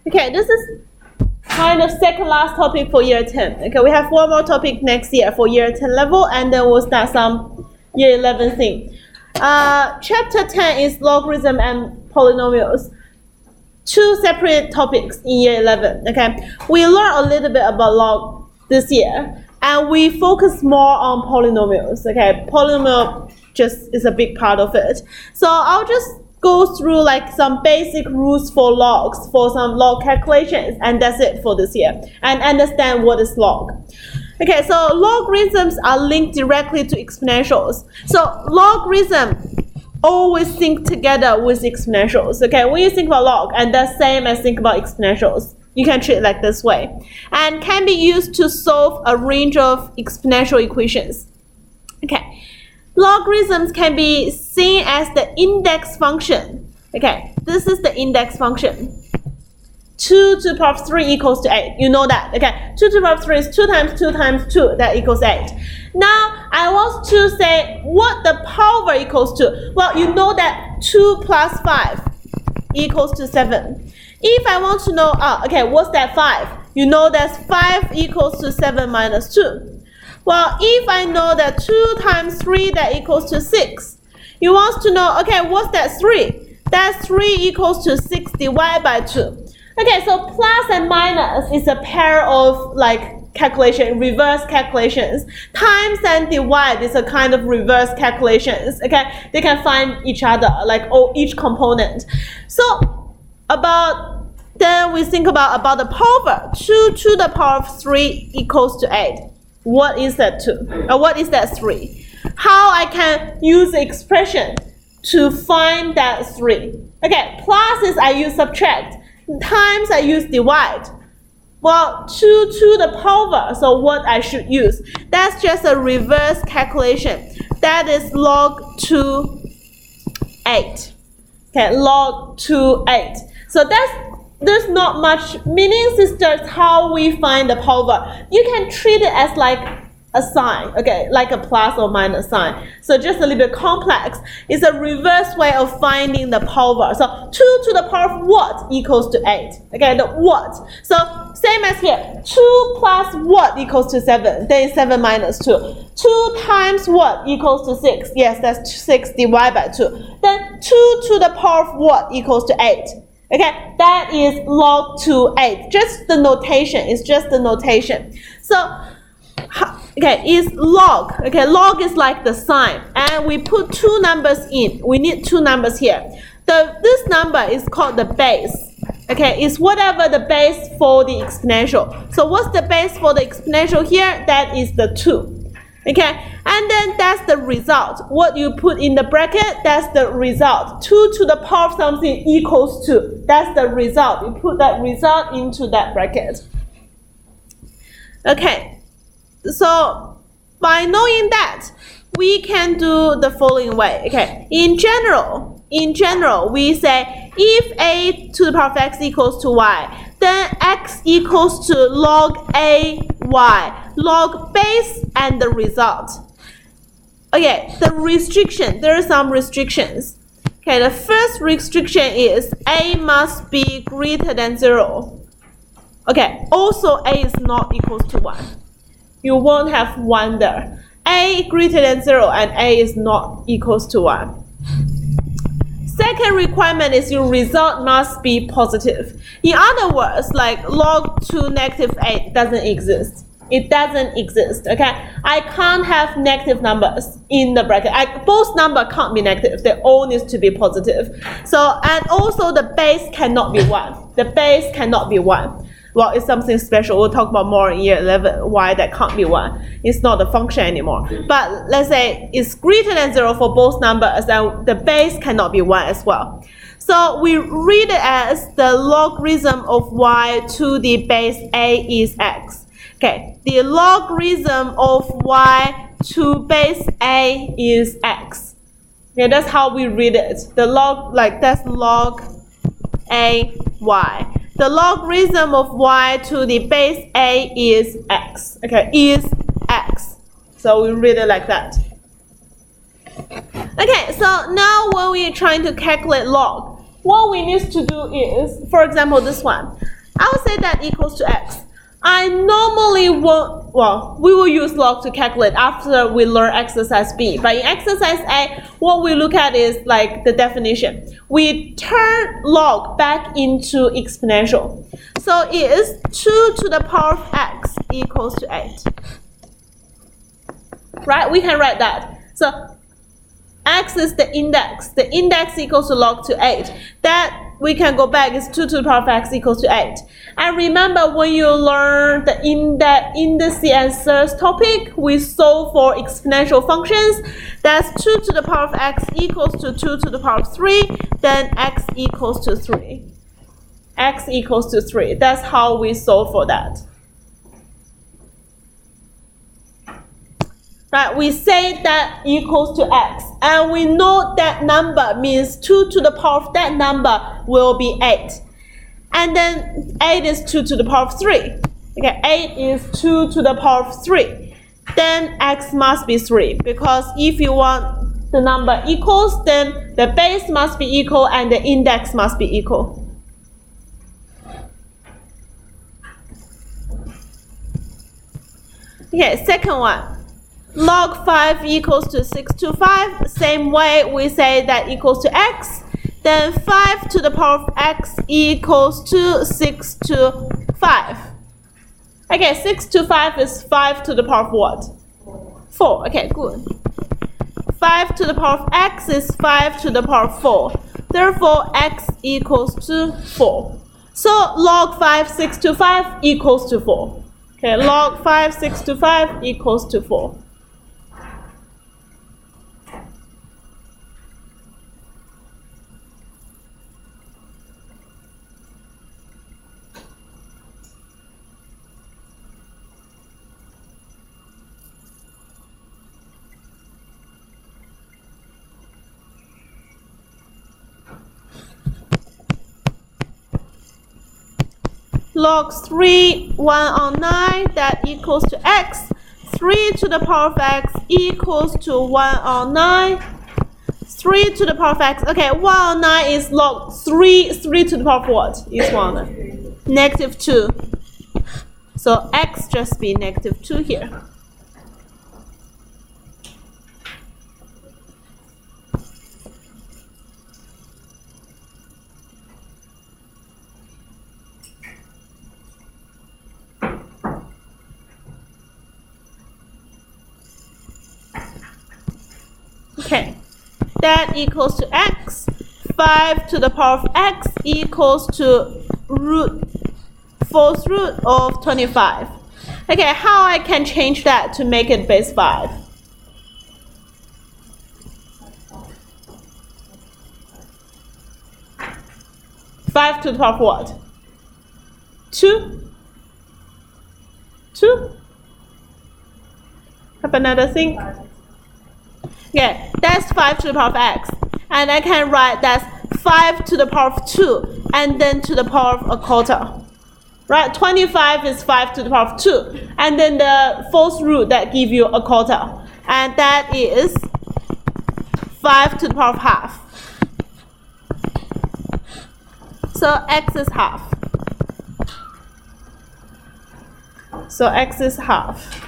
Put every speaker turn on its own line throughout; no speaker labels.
Okay, this is kind of second last topic for year 10. Okay, we have one more topic next year for year 10 level, and then we'll start some year 11 thing. Chapter 10 is logarithm and polynomials. Two separate topics in year 11. Okay, we learn a little bit about log this year, and we focus more on polynomials. Okay, polynomial just is a big part of it. So I'll just go through like some basic rules for logs, for some log calculations, and that's it for this year, and understand what is log. Okay, so logarithms are linked directly to exponentials. So logarithm always think together with exponentials. Okay, when you think about log, and that's same as think about exponentials. You can treat it like this way, and can be used to solve a range of exponential equations. Okay, logarithms can be seen as the index function. Okay, this is the index function. 2 to the power of 3 equals to 8. You know that. Okay, 2 to the power of 3 is 2 times 2 times 2. That equals 8. Now, I want to say what the power equals to. Well, you know that 2 plus 5 equals to 7. If I want to know, okay, what's that 5? You know that 5 equals to 7 minus 2. Well, if I know that 2 times 3, that equals to 6. You want to know, okay, what's that 3? That 3 equals to 6 divided by 2. Okay, so plus and minus is a pair of like calculation, reverse calculations. Times and divide is a kind of reverse calculations. Okay, they can find each other, like each component. So then we think about the power. 2 to the power of 3 equals to 8. What is that 2? What is that 3? How I can use the expression to find that 3? Okay, plus is I use subtract. Times I use divide. Well, 2 to the power, so what I should use? That's just a reverse calculation. That is log 2, 8. Okay, log 2, 8. So there's not much meaning. It's just how we find the power. You can treat it as like a sign, okay, like a plus or minus sign. So just a little bit complex. It's a reverse way of finding the power. So 2 to the power of what equals to 8? Okay, the what. So same as here. 2 plus what equals to 7? Then 7 minus 2. 2 times what equals to 6? Yes, that's 6 divided by 2. Then 2 to the power of what equals to 8? Okay, that is log 2, 8. Just the notation. It's just the notation. So okay, is log. Okay, log is like the sign, and we put two numbers in. We need two numbers here. This number is called the base. Okay, it's whatever the base for the exponential. So what's the base for the exponential here? That is the 2. Okay, and then that's the result. What you put in the bracket, that's the result. 2 to the power of something equals 2. That's the result. You put that result into that bracket. Okay. So by knowing that, we can do the following way. Okay, in general, we say if a to the power of x equals to y, then x equals to log a y, log base and the result. Okay, the restriction, there are some restrictions. Okay, the first restriction is a must be greater than 0. Okay, also a is not equals to 1. You won't have 1 there. A greater than 0 and a is not equals to 1. Second requirement is your result must be positive. In other words, like log 2 negative 8 doesn't exist. It doesn't exist, okay? I can't have negative numbers in the bracket. Both numbers can't be negative. They all need to be positive. So, and also the base cannot be 1. The base cannot be 1. Well, it's something special. We'll talk about more in year 11 why that can't be 1. It's not a function anymore. But let's say it's greater than 0 for both numbers, and the base cannot be 1 as well. So we read it as the logarithm of y to the base a is x. Okay, the logarithm of y to base a is x. Okay, that's how we read it. The log, like that's log a y. The logarithm of y to the base a is x. Okay, is x. So we read it like that. Okay, so now when we're trying to calculate log, what we need to do is, for example, this one. I'll say that equals to x. I normally won't, well, we will use log to calculate after we learn exercise B. But in exercise A, what we look at is like the definition. We turn log back into exponential. So it is 2 to the power of x equals to 8. Right? We can write that. So x is the index. The index equals to log to 8. That we can go back, is 2 to the power of x equals to 8. And remember, when you learn the indices and series topic, we solve for exponential functions. That's 2 to the power of x equals to 2 to the power of 3. Then x equals to 3. X equals to 3. That's how we solve for that. Right, we say that equals to x, and we know that number means 2 to the power of that number will be 8. And then 8 is 2 to the power of 3. Okay, 8 is 2 to the power of 3. Then x must be 3, because if you want the number equals, then the base must be equal and the index must be equal. Okay, second one. Log 5 equals to 6 to 5. Same way, we say that equals to x. Then 5 to the power of x equals to 6 to 5. Okay, 6 to 5 is 5 to the power of what? 4. Okay, good. 5 to the power of x is 5 to the power of 4. Therefore, x equals to 4. So log 5, 6 to 5 equals to 4. Okay, log 5, 6 to 5 equals to 4. Log 3, 1 on 9, that equals to x. 3 to the power of x equals to 1 on 9. 3 to the power of x. Okay, 1 on 9 is log 3. 3 to the power of what? Is 1. Negative 2. So x just be negative 2 here. Okay, that equals to x. 5 to the power of x equals to fourth root of 25. Okay, how I can change that to make it base 5? Five to the power of what? 2? 2? Have another thing? Okay, that's 5 to the power of x. And I can write that's 5 to the power of 2, and then to the power of a quarter. Right, 25 is 5 to the power of 2. And then the fourth root that gives you a quarter. And that is 5 to the power of half. So x is half. So x is half.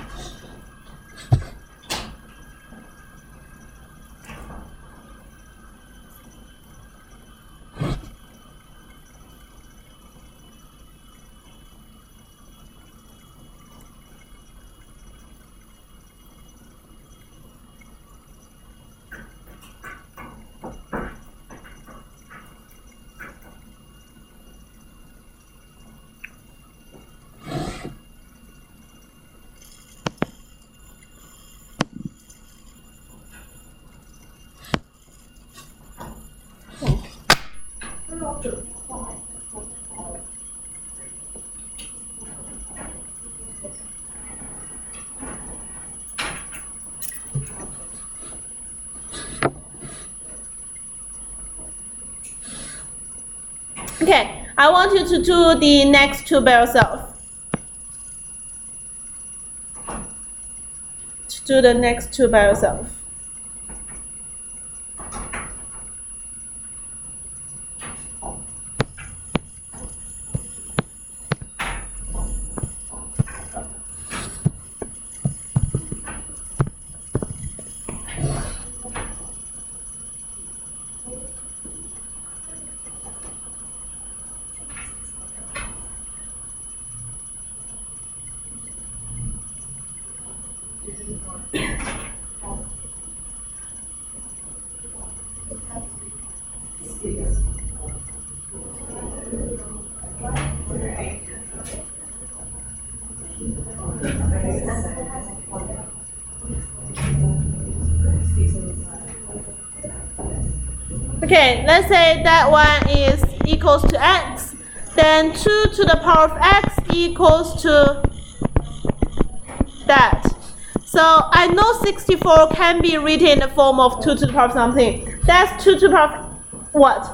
Okay, I want you to do the next two by yourself. To do the next two by yourself. Okay, let's say that one is equals to x, then 2 to the power of x equals to that. So I know 64 can be written in the form of 2 to the power of something. That's 2 to the power of what?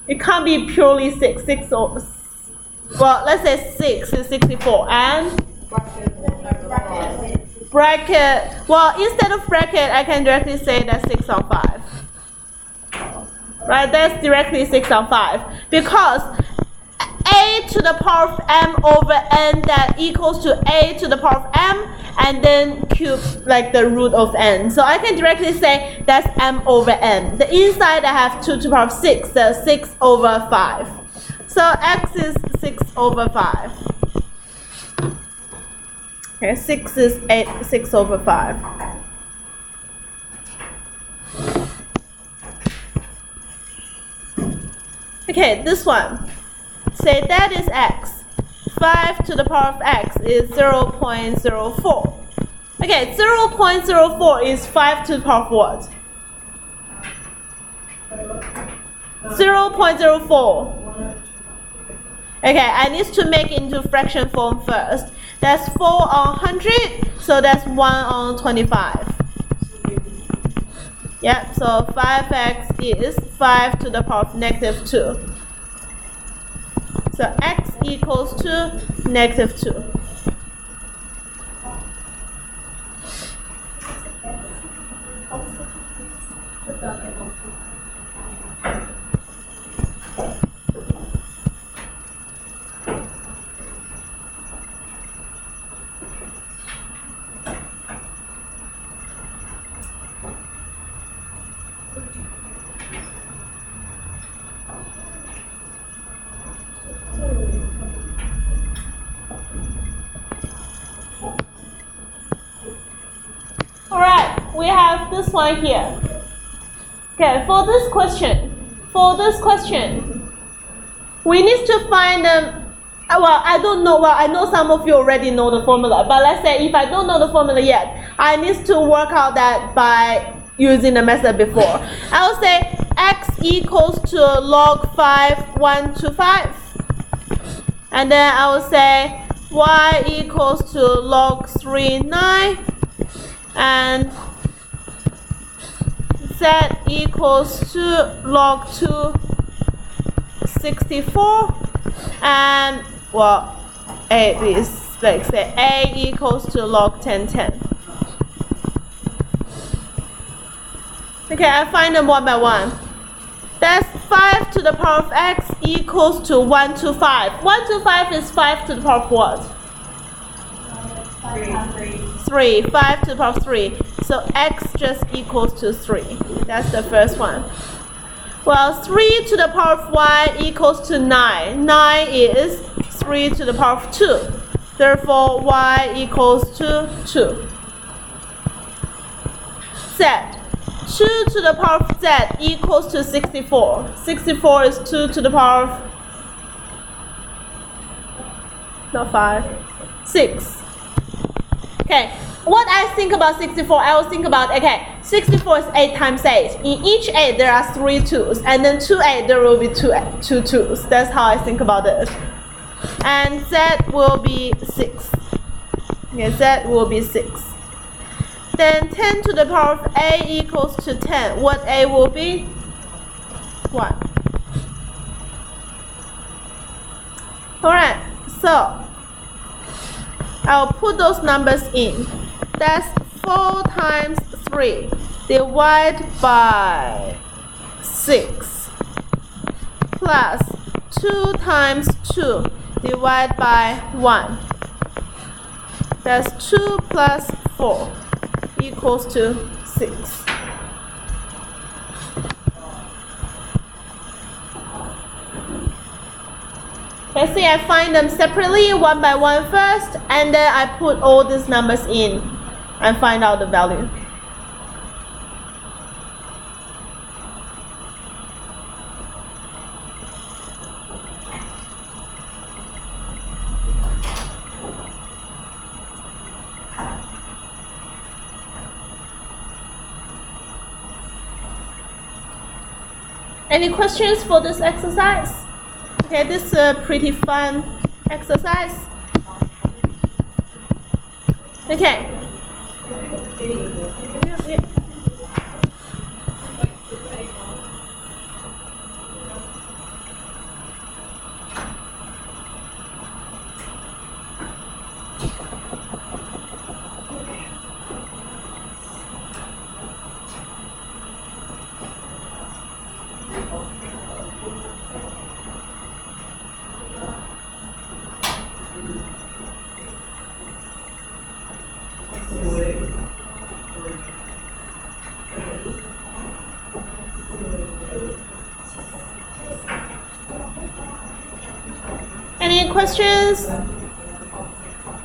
It can't be purely 6. 6 or, well, let's say 6 is 64. And bracket, well, instead of bracket, I can directly say that's 6 on 5. Right, that's directly 6 on 5. Because a to the power of m over n, that equals to a to the power of m, and then cube, like the root of n. So I can directly say that's m over n. The inside I have 2 to the power of 6, so 6 over 5. So x is 6 over 5. Okay, 6 is 6 over 5. Okay, this one. Say that is x. 5 to the power of x is 0.04. Okay, 0.04 is 5 to the power of what? 0.04. Okay, I need to make it into fraction form first. That's 4 on 100, so that's 1 on 25. Yep, so 5x is 5 to the power of negative 2. So x equals to negative 2. Alright, we have this one here. Okay, for this question, we need to find well, I don't know, well, I know some of you already know the formula, but let's say if I don't know the formula yet, I need to work out that by using the method before. I will say x equals to log 5, 1 to 5. And then I will say y equals to log 3, 9. And z equals to log 2, 64. And, well, a is, like say, a equals to log 10, 10. Okay, I find them one by one. That's 5 to the power of x equals to 1 to 5. 1 to 5 is 5 to the power of what? 3. 5 to the power of 3. So x just equals to 3. That's the first one. Well, 3 to the power of y equals to 9. 9 is 3 to the power of 2. Therefore, y equals to 2. Z. 2 to the power of z equals to 64. 64 is 2 to the power of, not 5, 6. Okay, what I think about 64, I will think about, okay, 64 is 8 times 8. In each 8, there are 3 2's, and then 2 8, there will be 2 2's. That's how I think about it. And z will be 6. Okay, z will be 6. Then 10 to the power of a equals to 10. What a will be? 1. Alright, so I'll put those numbers in. That's 4 times 3 divided by 6 plus 2 times 2 divided by 1. That's 2 plus 4 equals to 6. Let's see, I find them separately, one by one first, and then I put all these numbers in and find out the value. Any questions for this exercise? Okay, this is a pretty fun exercise. Okay. Yeah. Any questions?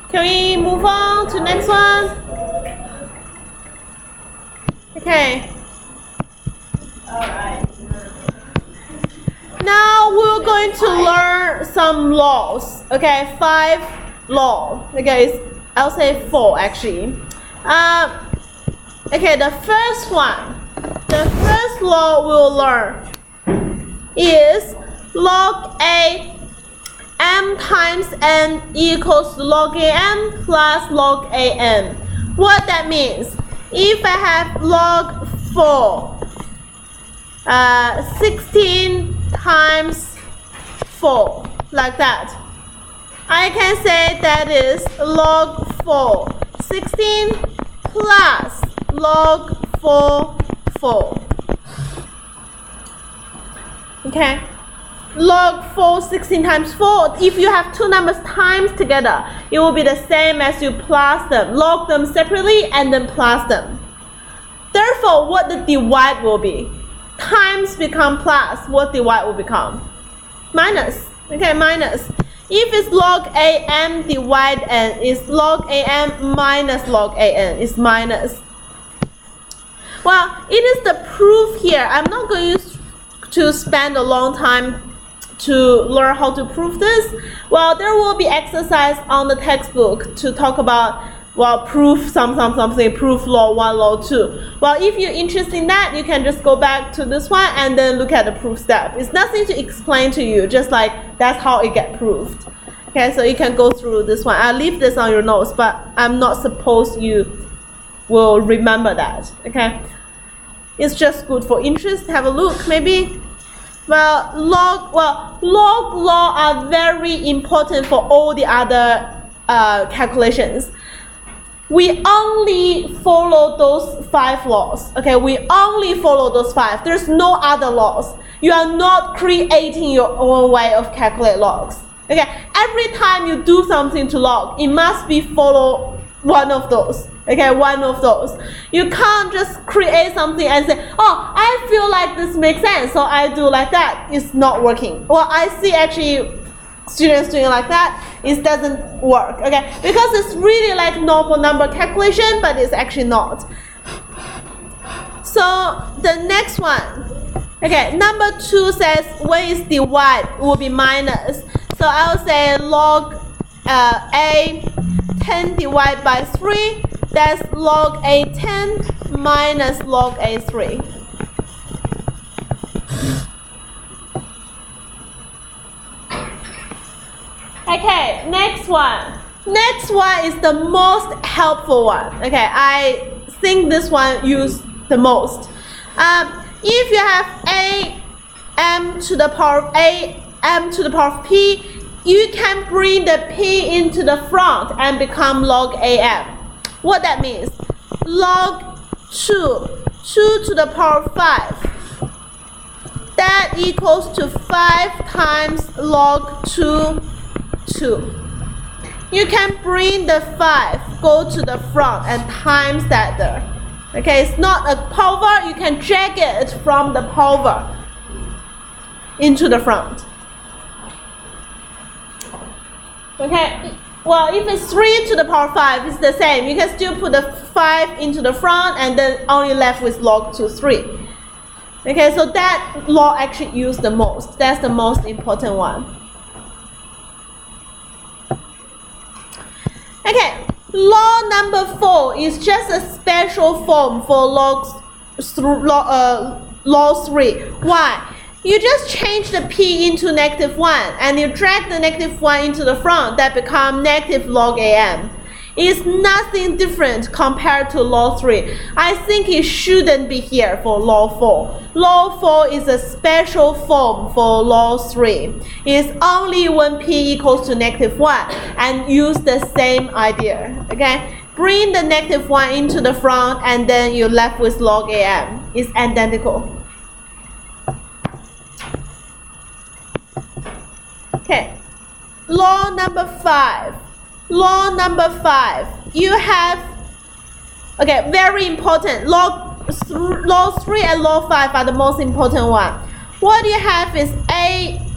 Can we move on to next one? Okay. Alright. Now we're going to learn some laws. Okay, 5 laws. Okay, I'll say 4 actually. Okay, the first law we'll learn is log A m times n equals log am plus log an. What that means, if I have log 4, 16 times 4, like that, I can say that is log 4, 16 plus log 4, 4. Okay. Log 4, 16 times 4, if you have two numbers times together, it will be the same as you plus them. Log them separately and then plus them. Therefore, what the divide will be? Times become plus, what divide will become? Minus. Okay, minus. If it's log am divide n, it's log am minus log an, it's minus. Well, it is the proof here. I'm not going to spend a long time to learn how to prove this. Well, there will be exercise on the textbook to talk about, well, proof something, proof law 1, law 2. Well, if you're interested in that, you can just go back to this one and then look at the proof step. It's nothing to explain to you, just like that's how it gets proved. Okay, so you can go through this one. I'll leave this on your notes, but I'm not supposed you will remember that. Okay, it's just good for interest. Have a look, maybe. Well, log law are very important for all the other calculations. We only follow those 5 laws. Okay, we only follow those 5. There's no other laws. You are not creating your own way of calculate logs. Okay, every time you do something to log, it must be follow one of those. Okay, one of those. You can't just create something and say, oh, I feel like this makes sense, so I do like that. It's not working. Well, I see actually students doing like that. It doesn't work. Okay, because it's really like normal number calculation, but it's actually not. So the next one. Okay, number 2 says when is divide will be minus. So I'll say log a 10 divided by 3. That's log a 10 minus log a 3. Okay, next one. Next one is the most helpful one. Okay, I think this one used the most. If you have am to the power of of p, you can bring the p into the front and become log am. What that means? Log 2 to the power of 5. That equals to 5 times log 2. You can bring the 5, go to the front and times that there. Okay, it's not a power, you can drag it from the power into the front. Okay, well, if it's 3 to the power 5, it's the same. You can still put the 5 into the front and then only left with log 2, 3. Okay, so that law actually used the most. That's the most important one. Okay, law number 4 is just a special form for law 3. Why? You just change the p into -1 and you drag the -1 into the front, that become negative log AM. It's nothing different compared to log 3. I think it shouldn't be here for log 4. Log 4 is a special form for log 3. It's only when p equals to -1 and use the same idea. Okay? Bring the -1 into the front and then you're left with log AM. It's identical. Okay. Law number 5. Law number 5. You have, okay, very important. Log 3 and log 5 are the most important one. What you have is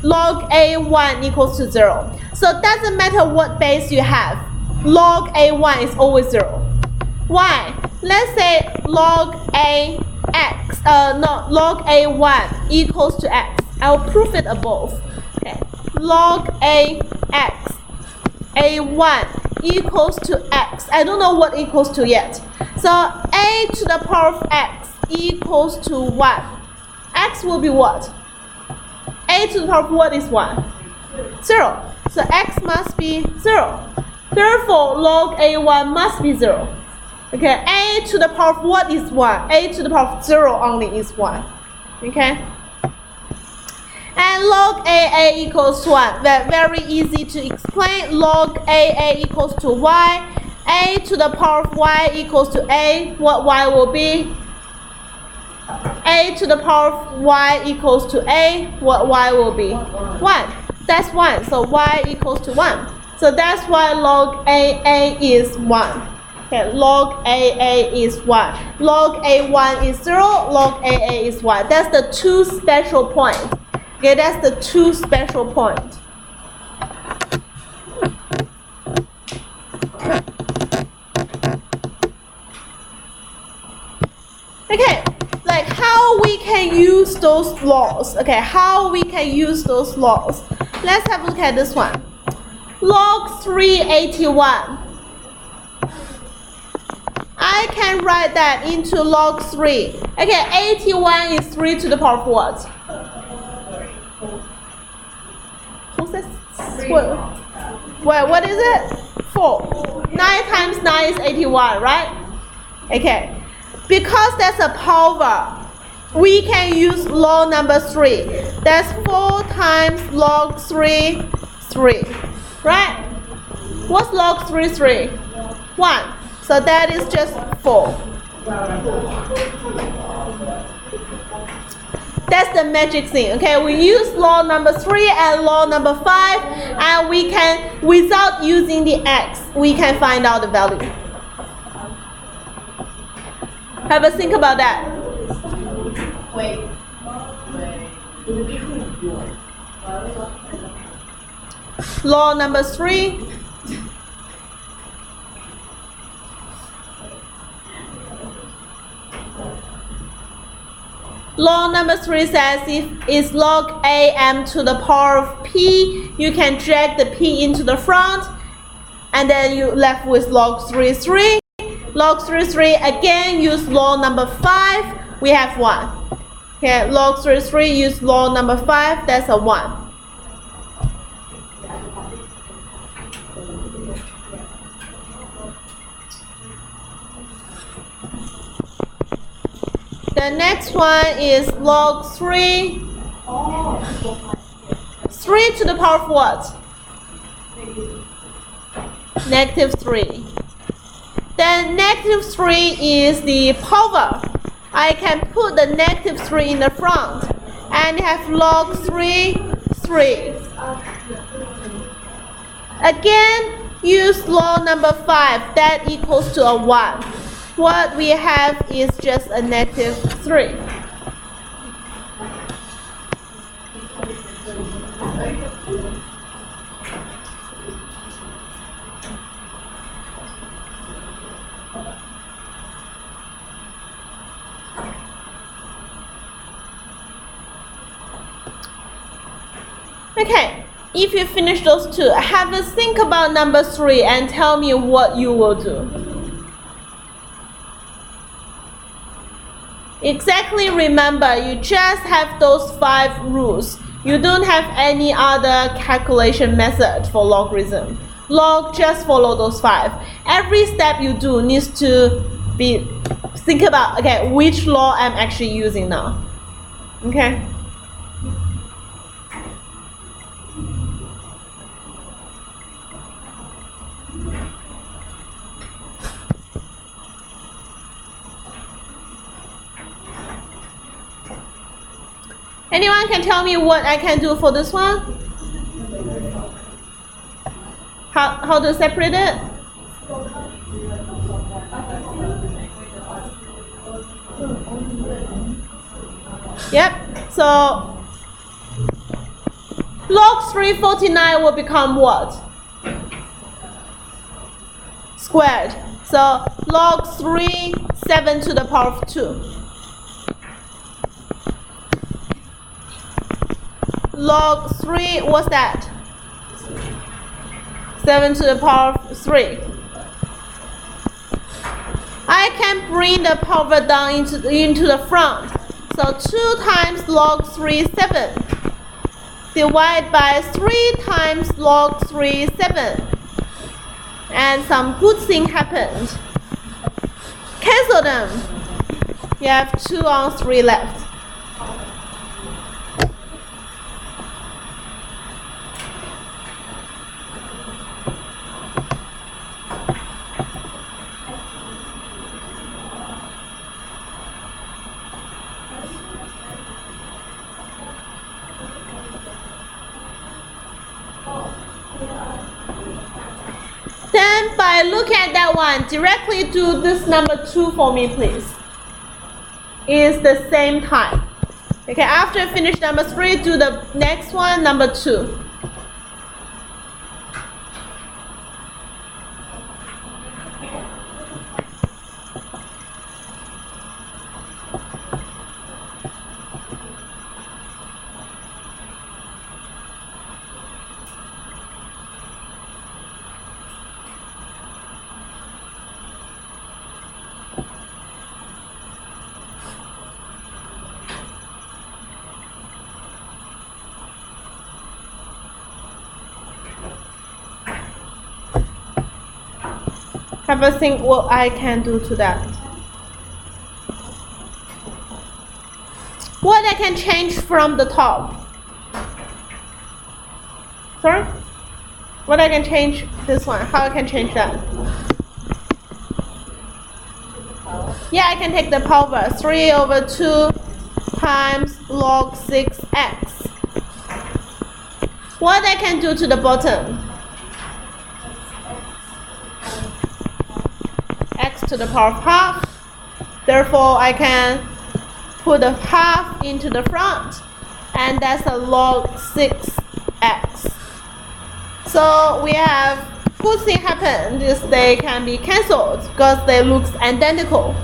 log A1 equals to 0. So it doesn't matter what base you have. Log A1 is always 0. Why? Let's say log log A1 equals to x. I'll prove it above. Okay. Log AX A1 equals to x. I don't know what equals to yet. So a to the power of x equals to 1. X will be what? A to the power of what is 1? 0. So x must be 0. Therefore, log A1 must be 0. Okay, a to the power of what is 1? A to the power of 0 only is 1. Okay? And log AA equals to 1. Very easy to explain. Log AA equals to y. A to the power of y equals to a. What y will be? A to the power of y equals to a. What y will be? 1. That's 1. So y equals to 1. So that's why log AA is 1. Okay, log AA is 1. Log A1 is 0. Log AA is 1. That's the two special points. Okay, that's the two special points. Okay, like how we can use those laws. Okay, how we can use those laws. Let's have a look at this one. Log 381. I can write that into log 3. Okay, 81 is 3 to the power of what? Who says? What is it? 4. 9 times 9 is 81, right? Okay. Because that's a power, we can use law number 3. That's 4 times log 3, 3. Right? What's log 3, 3? 1. So that is just 4. That's the magic thing. Okay, we use law number 3 and law number 5, and we can, without using the x, we can find out the value. Have a think about that. Law number 3. Law number 3 says if it's log AM to the power of p, you can drag the p into the front, and then you're left with log 3, 3. Log 3, 3, again, use law number 5, we have 1. Okay, log 3, 3, use law number 5, that's a 1. The next one is log 3. 3 to the power of what? -3. Then -3 is the power. I can put the -3 in the front and have log 3, 3. Again, use law number 5. That equals to a 1. What we have is just a -3. Okay, if you finish those two, have a think about number 3 and tell me what you will do. Exactly, remember, you just have those 5 rules. You don't have any other calculation method for logarithm. Log, just follow those 5. Every step you do needs to be, think about, okay, which law I'm actually using now. Okay? Anyone can tell me what I can do for this one? How to separate it? Yep, so log 349 will become what? Squared. So log 3, 7 to the power of 2. Log 3, what's that? 7 to the power of 3. I can bring the power down into the front. So 2 times log 3, 7. Divide by 3 times log 3, 7. And some good thing happened. Cancel them. You have 2 on 3 left. Then by looking at that one, directly do this number 2 for me, please. It's the same time. Okay, after finish number 3, do the next one, number 2. Have a think what I can do to that. What I can change from the top? Sorry? What I can change this one? How I can change that? Yeah, I can take the power. 3 over 2 times log 6x. What I can do to the bottom? X to the power of half. Therefore, I can put the half into the front, and that's a log 6x. So we have good thing happened is they can be cancelled because they look identical.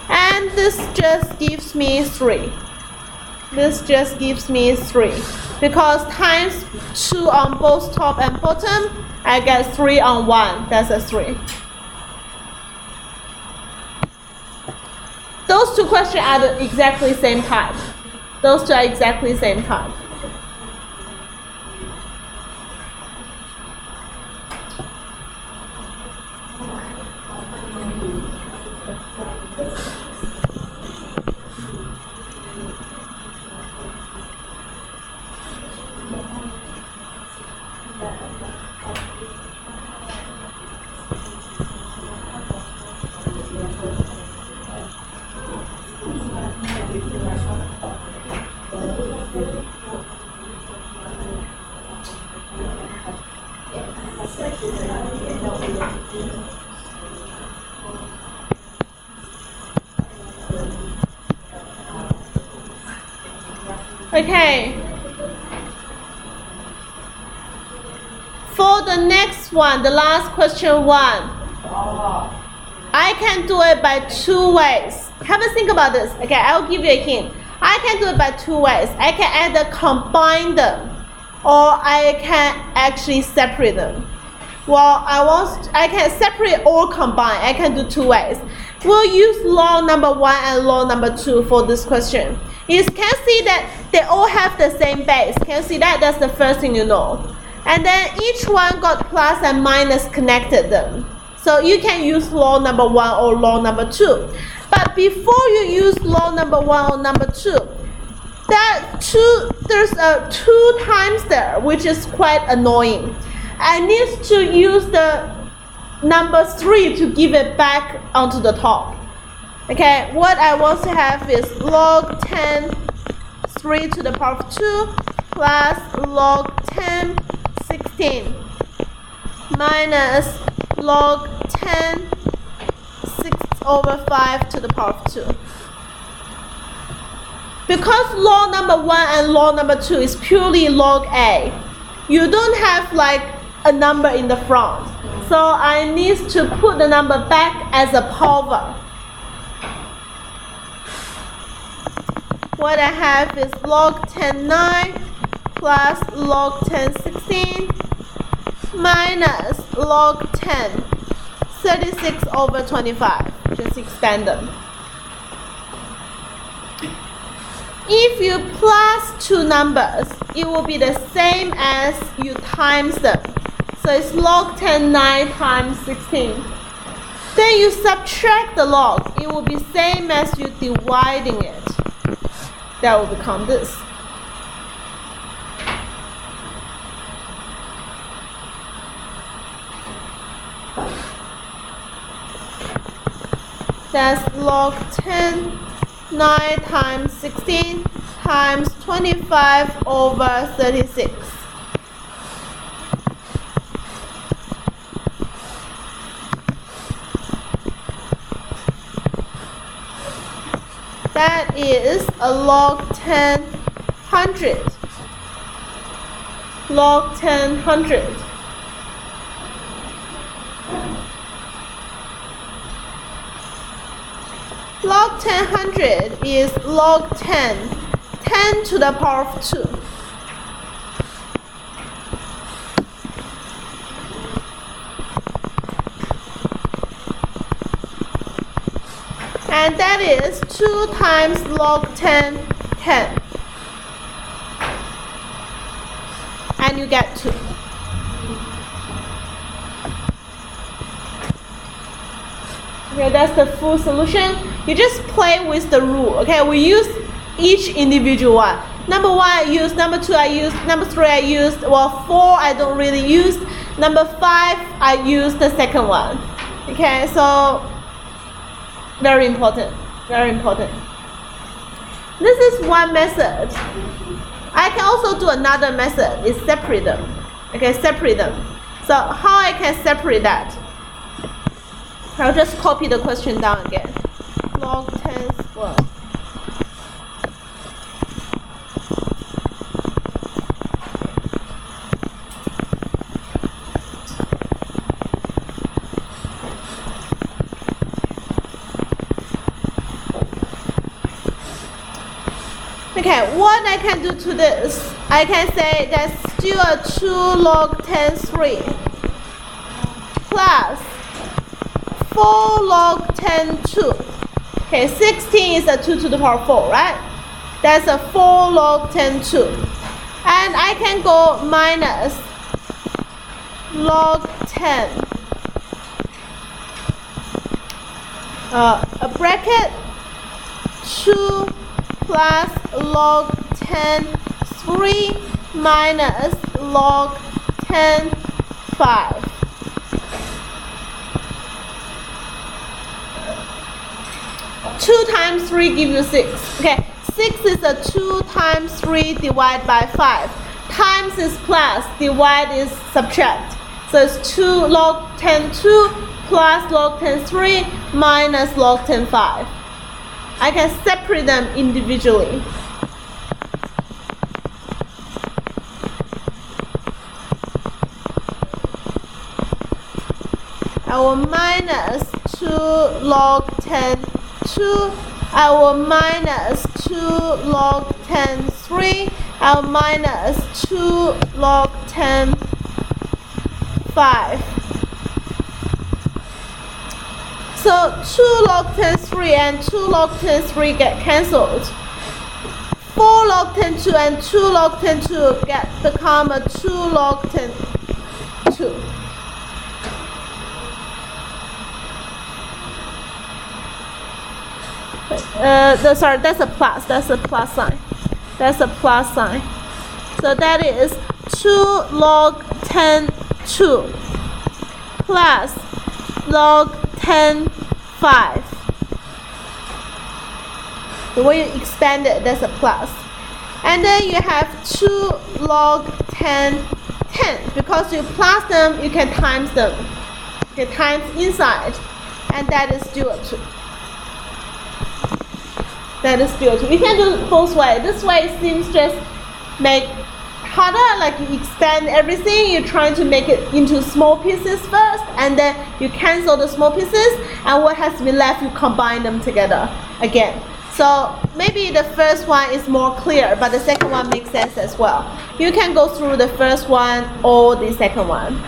And this just gives me 3. This just gives me 3. Because times 2 on both top and bottom, I get 3 on 1. That's a 3. Those 2 questions are the exactly same type. Those 2 are exactly same type. Okay. For the next one, the last question 1, I can do it by 2 ways. Have a think about this. Okay, I'll give you a hint. I can do it by 2 ways. I can either combine them, or I can actually separate them. Well, I can separate or combine. I can do 2 ways. we'll use log number 1 and log number 2 for this question. You can see that they all have the same base. Can you see that? That's the first thing you know. And then each one got plus and minus connected them. So you can use log number 1 or log number 2. But before you use log number 1 or number 2, there's a 2 times there, which is quite annoying. I need to use the number 3 to give it back onto the top. Okay, what I want to have is log 10 3 to the power of 2 plus log 10 16 minus log 10 6 over 5 to the power of 2. Because log number 1 and log number 2 is purely log A, you don't have like a number in the front. So I need to put the number back as a power. What I have is log 10 9 plus log 10 16 minus log 10 36 over 25. Just expand them. If you plus 2 numbers, it will be the same as you times them. So it's log 10 9 times 16. Then you subtract the log. It will be same as you dividing it. That will become this. That's log 10 9 times 16 times 25 over 36. That is a log 10 100. Log 10 100. Log 10 100 is log 10 10 to the power of 2. And that is 2 times log 10 10. And you get 2. Okay, that's the full solution. You just play with the rule. Okay, we use each individual one. Number 1 I use, number 2 I use, number 3 I used, well 4 I don't really use, number 5 I use the second one. Okay, so very important, very important. This is one method. I can also do another method, is separate them. Okay, separate them. So how I can separate that? I'll just copy the question down again. Log 10 squared. Okay, what I can do to this, I can say that's still a 2 log 10 3 plus 4 log 10 2. Okay, 16 is a 2 to the power 4, right? That's a 4 log 10 2. And I can go minus log 10. A bracket 2 plus log 10 3 minus log 10 5. Two times 3 give you 6. Okay, 6 is a 2 times 3 divided by 5. Times is plus, divide is subtract. So it's 2 log 10 2 plus log 10 3 minus log 10 5. I can separate them individually. I will minus 2 log 10 2. I will minus 2 log 10 3. I will minus 2 log 10 5. So 2 log 10 3 and 2 log 10 3 get cancelled. 4 log 10 2 and 2 log 10 2 become a 2 log 10 2. Sorry, that's a plus. That's a plus sign. That's a plus sign. So that is 2 log 10 2 plus log 10 5. The way you expand it, that's a plus. And then you have 2 log 10 10. Because you plus them, you can times them. You can times inside. And that is dual 2. That is dual 2. You can do it both ways. This way seems just make harder, like you expand everything, you're trying to make it into small pieces first, and then you cancel the small pieces, and what has to be left, you combine them together again. So maybe the first one is more clear, but the second one makes sense as well. You can go through the first one or the second one.